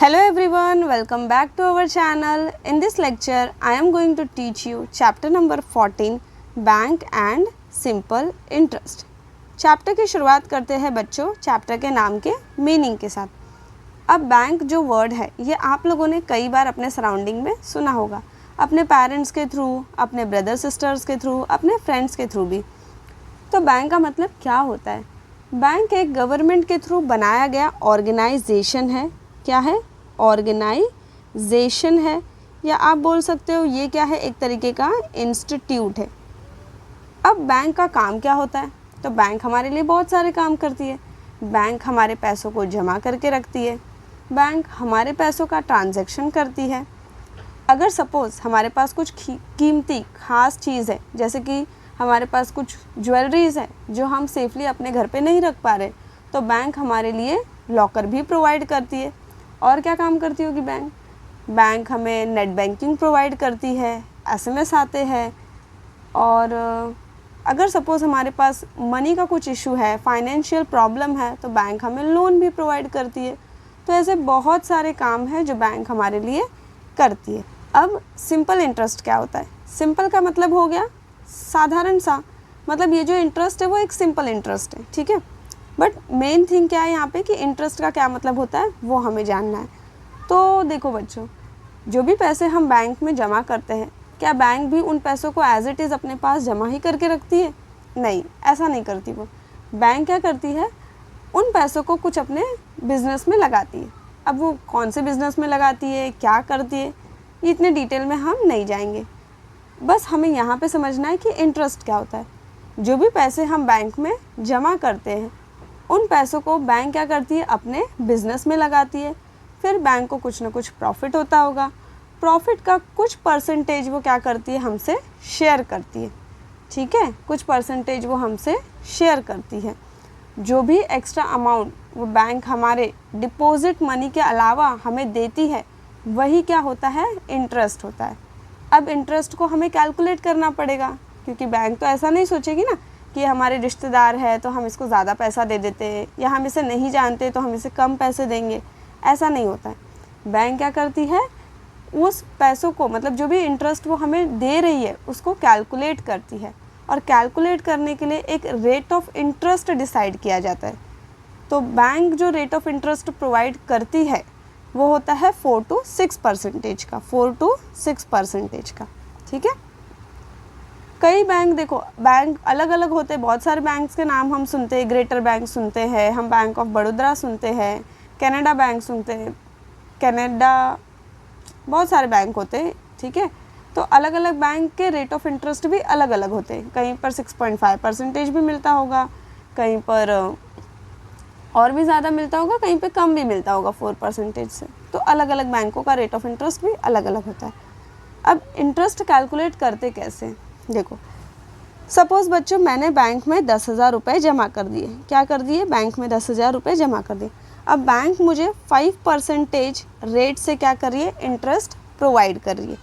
Hello everyone, welcome back to our channel. In this lecture, I am going to teach you chapter number 14 bank and simple interest. Chapter की शुरुआत करते हैं बच्चों chapter के नाम के मीनिंग के साथ। अब बैंक जो वर्ड है ये आप लोगों ने कई बार अपने सराउंडिंग में सुना होगा, अपने पेरेंट्स के थ्रू, अपने ब्रदर सिस्टर्स के थ्रू, अपने फ्रेंड्स के थ्रू भी। तो बैंक का मतलब क्या होता है? बैंक एक गवर्नमेंट के थ्रू बनाया गया ऑर्गेनाइजेशन है। क्या है? ऑर्गेनाइजेशन है, या आप बोल सकते हो ये क्या है, एक तरीके का इंस्टीट्यूट है। अब बैंक का काम क्या होता है? तो बैंक हमारे लिए बहुत सारे काम करती है। बैंक हमारे पैसों को जमा करके रखती है, बैंक हमारे पैसों का ट्रांजैक्शन करती है। अगर सपोज़ हमारे पास कुछ कीमती ख़ास चीज़ है, जैसे कि हमारे पास कुछ ज्वेलरीज़ है जो हम सेफली अपने घर पे नहीं रख पा रहे, तो बैंक हमारे लिए लॉकर भी प्रोवाइड करती है। और क्या काम करती होगी बैंक? बैंक हमें नेट बैंकिंग प्रोवाइड करती है, एसएमएस आते हैं, और अगर सपोज़ हमारे पास मनी का कुछ इशू है, फाइनेंशियल प्रॉब्लम है, तो बैंक हमें लोन भी प्रोवाइड करती है। तो ऐसे बहुत सारे काम हैं जो बैंक हमारे लिए करती है। अब सिंपल इंटरेस्ट क्या होता है? सिंपल का मतलब हो गया साधारण सा, मतलब ये जो इंटरेस्ट है वो एक सिंपल इंटरेस्ट है, ठीक है। बट मेन थिंग क्या है यहाँ पे कि इंटरेस्ट का क्या मतलब होता है वो हमें जानना है। तो देखो बच्चों, जो भी पैसे हम बैंक में जमा करते हैं, क्या बैंक भी उन पैसों को एज इट इज़ अपने पास जमा ही करके रखती है? नहीं, ऐसा नहीं करती वो। बैंक क्या करती है, उन पैसों को कुछ अपने बिजनेस में लगाती है। अब वो कौन से बिजनेस में लगाती है, क्या करती है, ये इतने डिटेल में हम नहीं जाएंगे। बस हमें यहाँ पे समझना है कि इंटरेस्ट क्या होता है। जो भी पैसे हम बैंक में जमा करते हैं, उन पैसों को बैंक क्या करती है, अपने बिजनेस में लगाती है। फिर बैंक को कुछ ना कुछ प्रॉफिट होता होगा, प्रॉफिट का कुछ परसेंटेज वो क्या करती है, हमसे शेयर करती है, ठीक है। कुछ परसेंटेज वो हमसे शेयर करती है। जो भी एक्स्ट्रा अमाउंट वो बैंक हमारे डिपॉजिट मनी के अलावा हमें देती है, वही क्या होता है, इंटरेस्ट होता है। अब इंटरेस्ट को हमें कैलकुलेट करना पड़ेगा, क्योंकि बैंक तो ऐसा नहीं सोचेगी ना कि हमारे रिश्तेदार है तो हम इसको ज़्यादा पैसा दे देते हैं, या हम इसे नहीं जानते तो हम इसे कम पैसे देंगे, ऐसा नहीं होता है। बैंक क्या करती है, उस पैसों को, मतलब जो भी इंटरेस्ट वो हमें दे रही है उसको कैलकुलेट करती है, और कैलकुलेट करने के लिए एक रेट ऑफ इंटरेस्ट डिसाइड किया जाता है। तो बैंक जो रेट ऑफ इंटरेस्ट प्रोवाइड करती है वो होता है 4 to 6% का, 4 to 6% का, ठीक है। कई बैंक, देखो बैंक अलग अलग होते हैं, बहुत सारे बैंक्स के नाम हम सुनते हैं। ग्रेटर बैंक सुनते हैं हम, बैंक ऑफ बड़ौदा सुनते हैं, कनाडा बैंक सुनते हैं, कनाडा, बहुत सारे बैंक होते हैं, ठीक है। तो अलग अलग बैंक के रेट ऑफ इंटरेस्ट भी अलग अलग होते हैं। कहीं पर 6.5% भी मिलता होगा, कहीं पर और भी ज़्यादा मिलता होगा, कहीं पे कम भी मिलता होगा 4% से। तो अलग अलग बैंकों का रेट ऑफ इंटरेस्ट भी अलग अलग होता है। अब इंटरेस्ट कैलकुलेट करते कैसे? देखो, सपोज़ बच्चों मैंने बैंक में 10,000 रुपये जमा कर दिए। क्या कर दिए? बैंक में 10,000 रुपये जमा कर दिए। अब बैंक मुझे 5% रेट से क्या कर रही है, इंटरेस्ट प्रोवाइड कर रही है।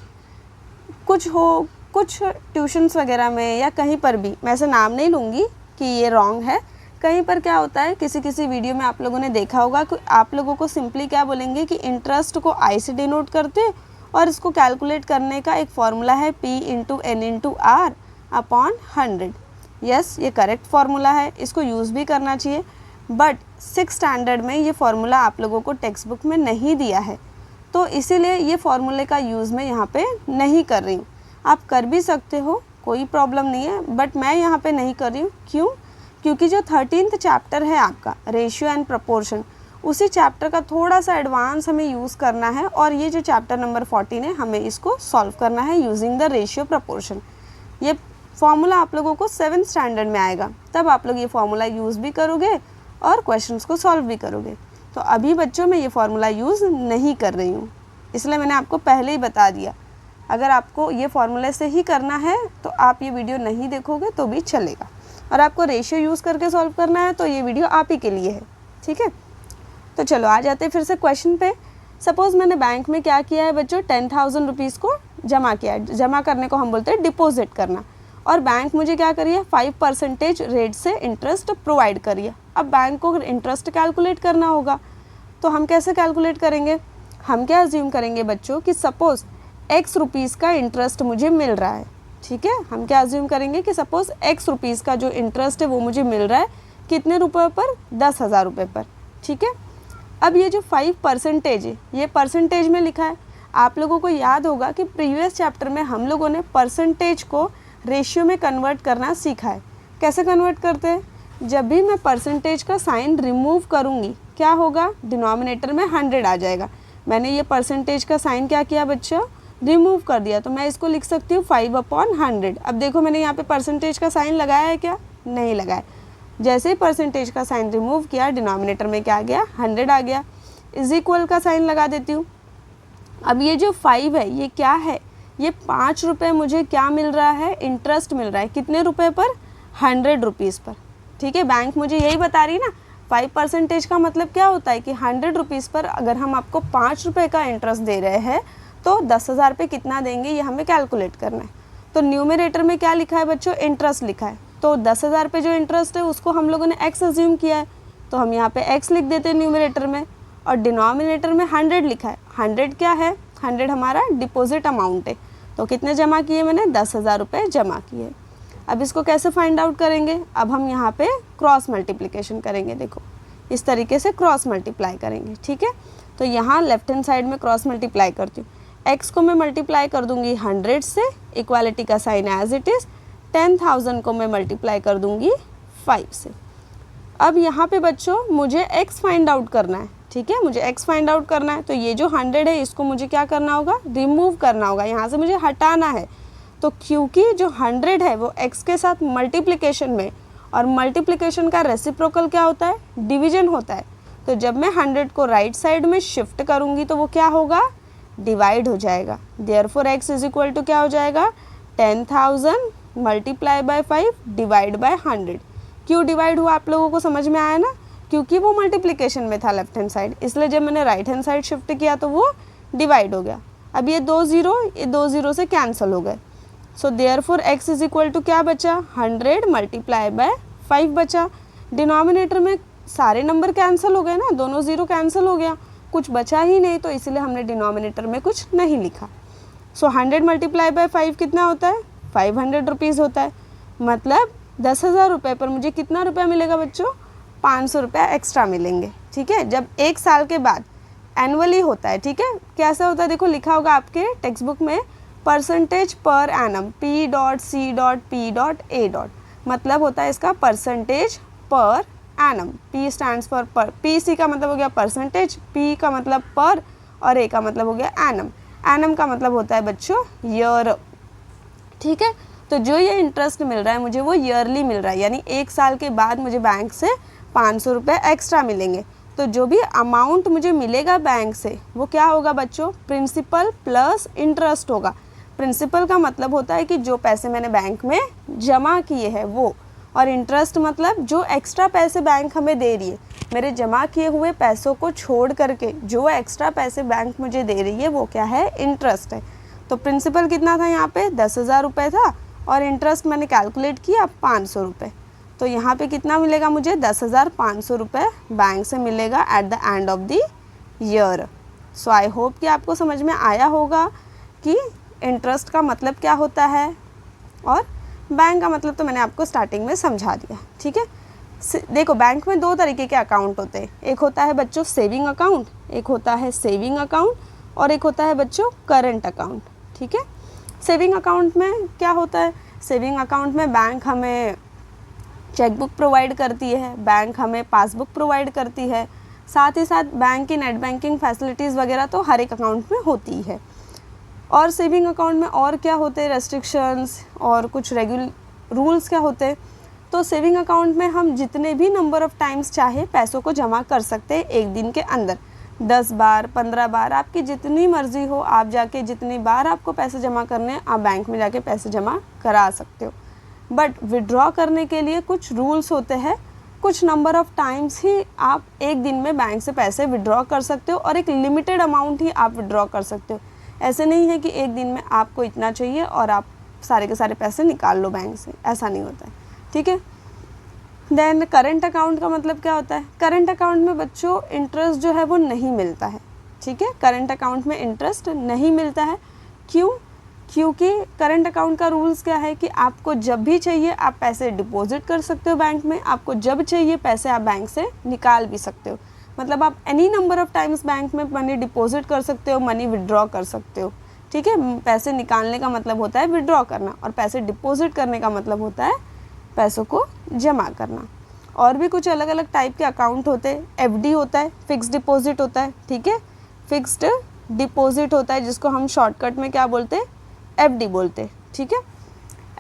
कुछ ट्यूशन्स वगैरह में या कहीं पर भी, मैं ऐसे नाम नहीं लूँगी कि ये रॉन्ग है, कहीं पर क्या होता है, किसी वीडियो में आप लोगों ने देखा होगा कि आप लोगों को सिंपली क्या बोलेंगे कि इंटरेस्ट को आई से डिनोट करते हैं, और इसको कैलकुलेट करने का एक फार्मूला है P/N/R/100। यस, ये करेक्ट फार्मूला है, इसको यूज़ भी करना चाहिए। बट 6th स्टैंडर्ड में ये फार्मूला आप लोगों को टेक्स्ट बुक में नहीं दिया है, तो इसीलिए ये फार्मूले का यूज़ मैं यहाँ पे नहीं कर रही हूँ। आप कर भी सकते हो, कोई प्रॉब्लम नहीं है, बट मैं यहाँ पे नहीं कर रही हूँ। क्यों? क्योंकि जो 13th चैप्टर है आपका, रेशियो एंड प्रपोर्शन, उसी चैप्टर का थोड़ा सा एडवांस हमें यूज़ करना है, और ये जो चैप्टर नंबर 14 है हमें इसको सॉल्व करना है यूजिंग द रेशियो प्रपोर्शन। ये फॉर्मूला आप लोगों को 7th स्टैंडर्ड में आएगा, तब आप लोग ये फार्मूला यूज़ भी करोगे और क्वेश्चंस को सॉल्व भी करोगे। तो अभी बच्चों मैं ये फार्मूला यूज़ नहीं कर रही हूँ, इसलिए मैंने आपको पहले ही बता दिया। अगर आपको ये फार्मूले से ही करना है तो आप ये वीडियो नहीं देखोगे तो भी चलेगा, और आपको रेशियो यूज़ करके सॉल्व करना है तो ये वीडियो आप ही के लिए है, ठीक है। तो चलो आ जाते हैं फिर से क्वेश्चन पे। सपोज़ मैंने बैंक में क्या किया है बच्चों, 10,000 रुपीज़ को जमा किया है। जमा करने को हम बोलते हैं डिपॉजिट करना, और बैंक मुझे क्या करी है, 5% रेट से इंटरेस्ट प्रोवाइड करी है। अब बैंक को इंटरेस्ट कैलकुलेट करना होगा, तो हम कैसे कैलकुलेट करेंगे? हम क्या अज्यूम करेंगे बच्चों कि सपोज़ x रुपीज़ का इंटरेस्ट मुझे मिल रहा है, ठीक है। हम क्या अज्यूम करेंगे कि सपोज़ x रुपीज़ का जो इंटरेस्ट है वो मुझे मिल रहा है कितने रुपए पर, 10,000 रुपये पर, ठीक है। अब ये जो 5% है ये परसेंटेज में लिखा है। आप लोगों को याद होगा कि प्रीवियस चैप्टर में हम लोगों ने परसेंटेज को रेशियो में कन्वर्ट करना सीखा है। कैसे कन्वर्ट करते हैं? जब भी मैं परसेंटेज का साइन रिमूव करूँगी क्या होगा, डिनोमिनेटर में 100 आ जाएगा। मैंने ये परसेंटेज का साइन क्या किया बच्चों, रिमूव कर दिया, तो मैं इसको लिख सकती हूँ 5/100। अब देखो मैंने यहाँ पे परसेंटेज का साइन लगाया है क्या, नहीं लगाया। जैसे ही परसेंटेज का साइन रिमूव किया डिनोमिनेटर में क्या आ गया, 100 आ गया। इज इक्वल का साइन लगा देती हूँ। अब ये जो 5 है ये क्या है, ये 5 रुपये मुझे क्या मिल रहा है, इंटरेस्ट मिल रहा है। कितने रुपए पर, 100 रुपीज़ पर, ठीक है। बैंक मुझे यही बता रही है ना, 5% का मतलब क्या होता है कि 100 रुपीज़ पर अगर हम आपको 5 रुपये का इंटरेस्ट दे रहे हैं तो 10,000 पे कितना देंगे ये हमें कैलकुलेट करना है। तो न्यूमरेटर में क्या लिखा है बच्चों, इंटरेस्ट लिखा है। तो 10,000 पे जो इंटरेस्ट है उसको हम लोगों ने x अज्यूम किया है, तो हम यहाँ पे x लिख देते हैं न्यूमरेटर में, और डिनोमिनेटर में 100 लिखा है। 100 क्या है, 100 हमारा डिपॉजिट अमाउंट है। तो कितने जमा किए मैंने, 10,000 रुपये जमा किए। अब इसको कैसे फाइंड आउट करेंगे, अब हम यहाँ पे क्रॉस मल्टीप्लिकेशन करेंगे। देखो इस तरीके से क्रॉस मल्टीप्लाई करेंगे, ठीक है। तो यहाँ लेफ्ट हैंड साइड में क्रॉस मल्टीप्लाई करती हूँ। x को मैं मल्टीप्लाई कर दूंगी 100 से, इक्वालिटी का साइन एज इट इज़। 10,000 को मैं मल्टीप्लाई कर दूंगी 5 से। अब यहाँ पे बच्चों मुझे x फाइंड आउट करना है, ठीक है, मुझे x फाइंड आउट करना है। तो ये जो 100 है इसको मुझे क्या करना होगा, रिमूव करना होगा, यहाँ से मुझे हटाना है। तो क्योंकि जो 100 है वो x के साथ मल्टीप्लिकेशन में, और मल्टीप्लिकेशन का रेसिप्रोकल क्या होता है, डिवीजन होता है। तो जब मैं 100 को राइट साइड में शिफ्ट करूँगी तो वो क्या होगा, डिवाइड हो जाएगा। Therefore x is equal to क्या हो जाएगा, 10,000 मल्टीप्लाई बाय 5 डिवाइड बाय 100। क्यों डिवाइड हुआ आप लोगों को समझ में आया ना, क्योंकि वो मल्टीप्लिकेशन में था लेफ्ट हैंड साइड, इसलिए जब मैंने राइट हैंड साइड शिफ्ट किया तो वो डिवाइड हो गया। अब ये 2 0 से कैंसिल हो गए। So therefore x is equal to क्या बचा, 100 मल्टीप्लाई बाय 5 बचा। डिनोमिनेटर में सारे नंबर कैंसिल हो गए ना, दोनों 0 कैंसिल हो गया, कुछ बचा ही नहीं, तो इसलिए हमने डिनोमिनेटर में कुछ नहीं लिखा। सो 100 मल्टीप्लाई बाय 5 कितना होता है, 500 रुपीज़ होता है। मतलब 10,000 रुपये पर मुझे कितना रुपया मिलेगा बच्चों, 500 रुपया एक्स्ट्रा मिलेंगे, ठीक है। जब 1 साल के बाद एनुअली होता है, ठीक है। कैसा होता है देखो, लिखा होगा आपके टेक्स्ट बुक में, परसेंटेज पर एनम P.C.P.A. मतलब होता है इसका percentage per annum. P stands for पर, PC का मतलब हो गया परसेंटेज, P का मतलब पर, और A का मतलब हो गया एनम। एनम का मतलब होता है बच्चों ईयर, ठीक है। तो जो ये इंटरेस्ट मिल रहा है मुझे वो ईयरली मिल रहा है, यानी 1 साल के बाद मुझे बैंक से 500 रुपये एक्स्ट्रा मिलेंगे। तो जो भी अमाउंट मुझे मिलेगा बैंक से वो क्या होगा बच्चों, प्रिंसिपल प्लस इंटरेस्ट होगा। प्रिंसिपल का मतलब होता है कि जो पैसे मैंने बैंक में जमा किए हैं वो, और इंटरेस्ट मतलब जो एक्स्ट्रा पैसे बैंक हमें दे रही है, मेरे जमा किए हुए पैसों को छोड़ करके जो एक्स्ट्रा पैसे बैंक मुझे दे रही है वो क्या है, इंटरेस्ट है। तो प्रिंसिपल कितना था यहाँ पे, 10,000 रुपये था, और इंटरेस्ट मैंने कैलकुलेट किया 500 रुपये। तो यहाँ पे कितना मिलेगा मुझे, 10,500 रुपये बैंक से मिलेगा at the end of the year. So I hope कि आपको समझ में आया होगा कि इंटरेस्ट का मतलब क्या होता है, और बैंक का मतलब तो मैंने आपको स्टार्टिंग में समझा दिया, ठीक है। देखो बैंक में 2 तरीके के अकाउंट होते हैं, एक होता है बच्चों सेविंग अकाउंट, एक होता है सेविंग अकाउंट, और एक होता है बच्चों करंट अकाउंट, ठीक है। सेविंग अकाउंट में क्या होता है, सेविंग अकाउंट में बैंक हमें चेकबुक प्रोवाइड करती है, बैंक हमें पासबुक प्रोवाइड करती है, साथ ही साथ बैंक की नेट बैंकिंग फैसिलिटीज़ वगैरह तो हर एक अकाउंट में होती है। और सेविंग अकाउंट में और क्या होते हैं, रेस्ट्रिक्शंस और कुछ रूल्स क्या होते हैं। तो सेविंग अकाउंट में हम जितने भी नंबर ऑफ़ टाइम्स चाहे पैसों को जमा कर सकते हैं एक दिन के अंदर, 10 बार 15 बार, आपकी जितनी मर्ज़ी हो, आप जाके जितनी बार आपको पैसे जमा करने हैं आप बैंक में जाके पैसे जमा करा सकते हो। बट विड्रॉ करने के लिए कुछ रूल्स होते हैं, कुछ नंबर ऑफ़ टाइम्स ही आप एक दिन में बैंक से पैसे विड्रॉ कर सकते हो, और एक लिमिटेड अमाउंट ही आप विड्रॉ कर सकते हो। ऐसे नहीं है कि एक दिन में आपको इतना चाहिए और आप सारे के सारे पैसे निकाल लो बैंक से, ऐसा नहीं होता है, ठीक है। देन करंट अकाउंट का मतलब क्या होता है, करंट अकाउंट में बच्चों इंटरेस्ट जो है वो नहीं मिलता है, ठीक है। करंट अकाउंट में इंटरेस्ट नहीं मिलता है। क्यों? क्योंकि करंट अकाउंट का रूल्स क्या है कि आपको जब भी चाहिए आप पैसे डिपॉजिट कर सकते हो बैंक में, आपको जब चाहिए पैसे आप बैंक से निकाल भी सकते हो। मतलब आप any number of times bank में मनी डिपॉजिट कर सकते हो, मनी विड्रॉ कर सकते हो, ठीक है। पैसे निकालने का मतलब होता है विड्रॉ करना, और पैसे डिपॉजिट करने का मतलब होता है पैसों को जमा करना। और भी कुछ अलग अलग टाइप के अकाउंट होते हैं। एफडी होता है, फिक्स्ड डिपॉजिट होता है, ठीक है। फिक्स्ड डिपॉजिट होता है जिसको हम शॉर्टकट में क्या बोलते हैं, एफडी बोलते हैं, ठीक है।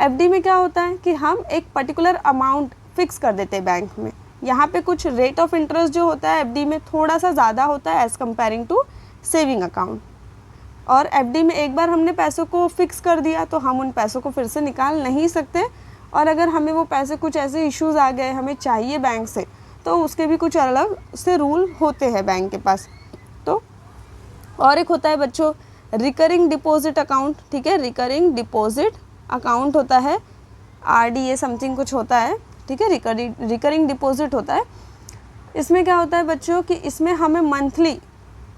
एफडी में क्या होता है कि हम एक पर्टिकुलर अमाउंट फिक्स कर देते हैं बैंक में। यहाँ पे कुछ रेट ऑफ इंटरेस्ट जो होता है एफडी में थोड़ा सा ज़्यादा होता है as comparing to saving account. और एफडी में एक बार हमने पैसों को फिक्स कर दिया तो हम उन पैसों को फिर से निकाल नहीं सकते, और अगर हमें वो पैसे कुछ ऐसे इश्यूज़ आ गए हमें चाहिए बैंक से, तो उसके भी कुछ अलग से रूल होते हैं बैंक के पास। तो और एक होता है बच्चों रिकरिंग डिपॉजिट अकाउंट, ठीक है। रिकरिंग डिपॉजिट अकाउंट होता है, RDA समथिंग कुछ होता है, ठीक है। रिकरिंग डिपॉजिट होता है। इसमें क्या होता है बच्चों कि इसमें हमें मंथली,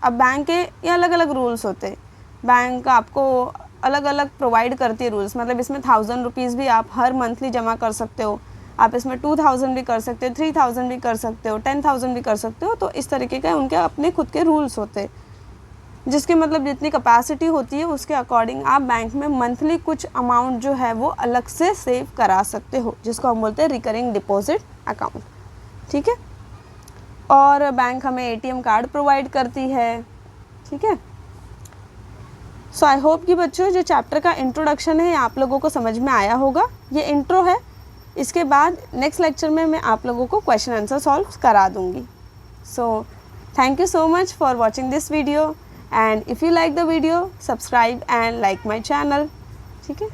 अब बैंक के ये अलग अलग रूल्स होते हैं, बैंक आपको अलग अलग प्रोवाइड करती है रूल्स। मतलब इसमें 1000 रुपीज़ भी आप हर मंथली जमा कर सकते हो, आप इसमें 2000 भी कर सकते हो, 3000 भी कर सकते हो, 10,000 भी कर सकते हो। तो इस तरीके का उनके अपने खुद के रूल्स होते हैं, जिसके मतलब जितनी कैपेसिटी होती है उसके अकॉर्डिंग आप बैंक में मंथली कुछ अमाउंट जो है वो अलग से सेव करा सकते हो, जिसको हम बोलते हैं रिकरिंग डिपॉजिट अकाउंट, ठीक है। और बैंक हमें ATM कार्ड प्रोवाइड करती है, ठीक है। सो आई होप कि बच्चों जो चैप्टर का इंट्रोडक्शन है आप लोगों को समझ में आया होगा। ये इंट्रो है, इसके बाद नेक्स्ट लेक्चर में मैं आप लोगों को क्वेश्चन आंसर सॉल्व करा दूँगी। So thank you so much for watching this video, and if you like the video subscribe and like my channel, ठीक है।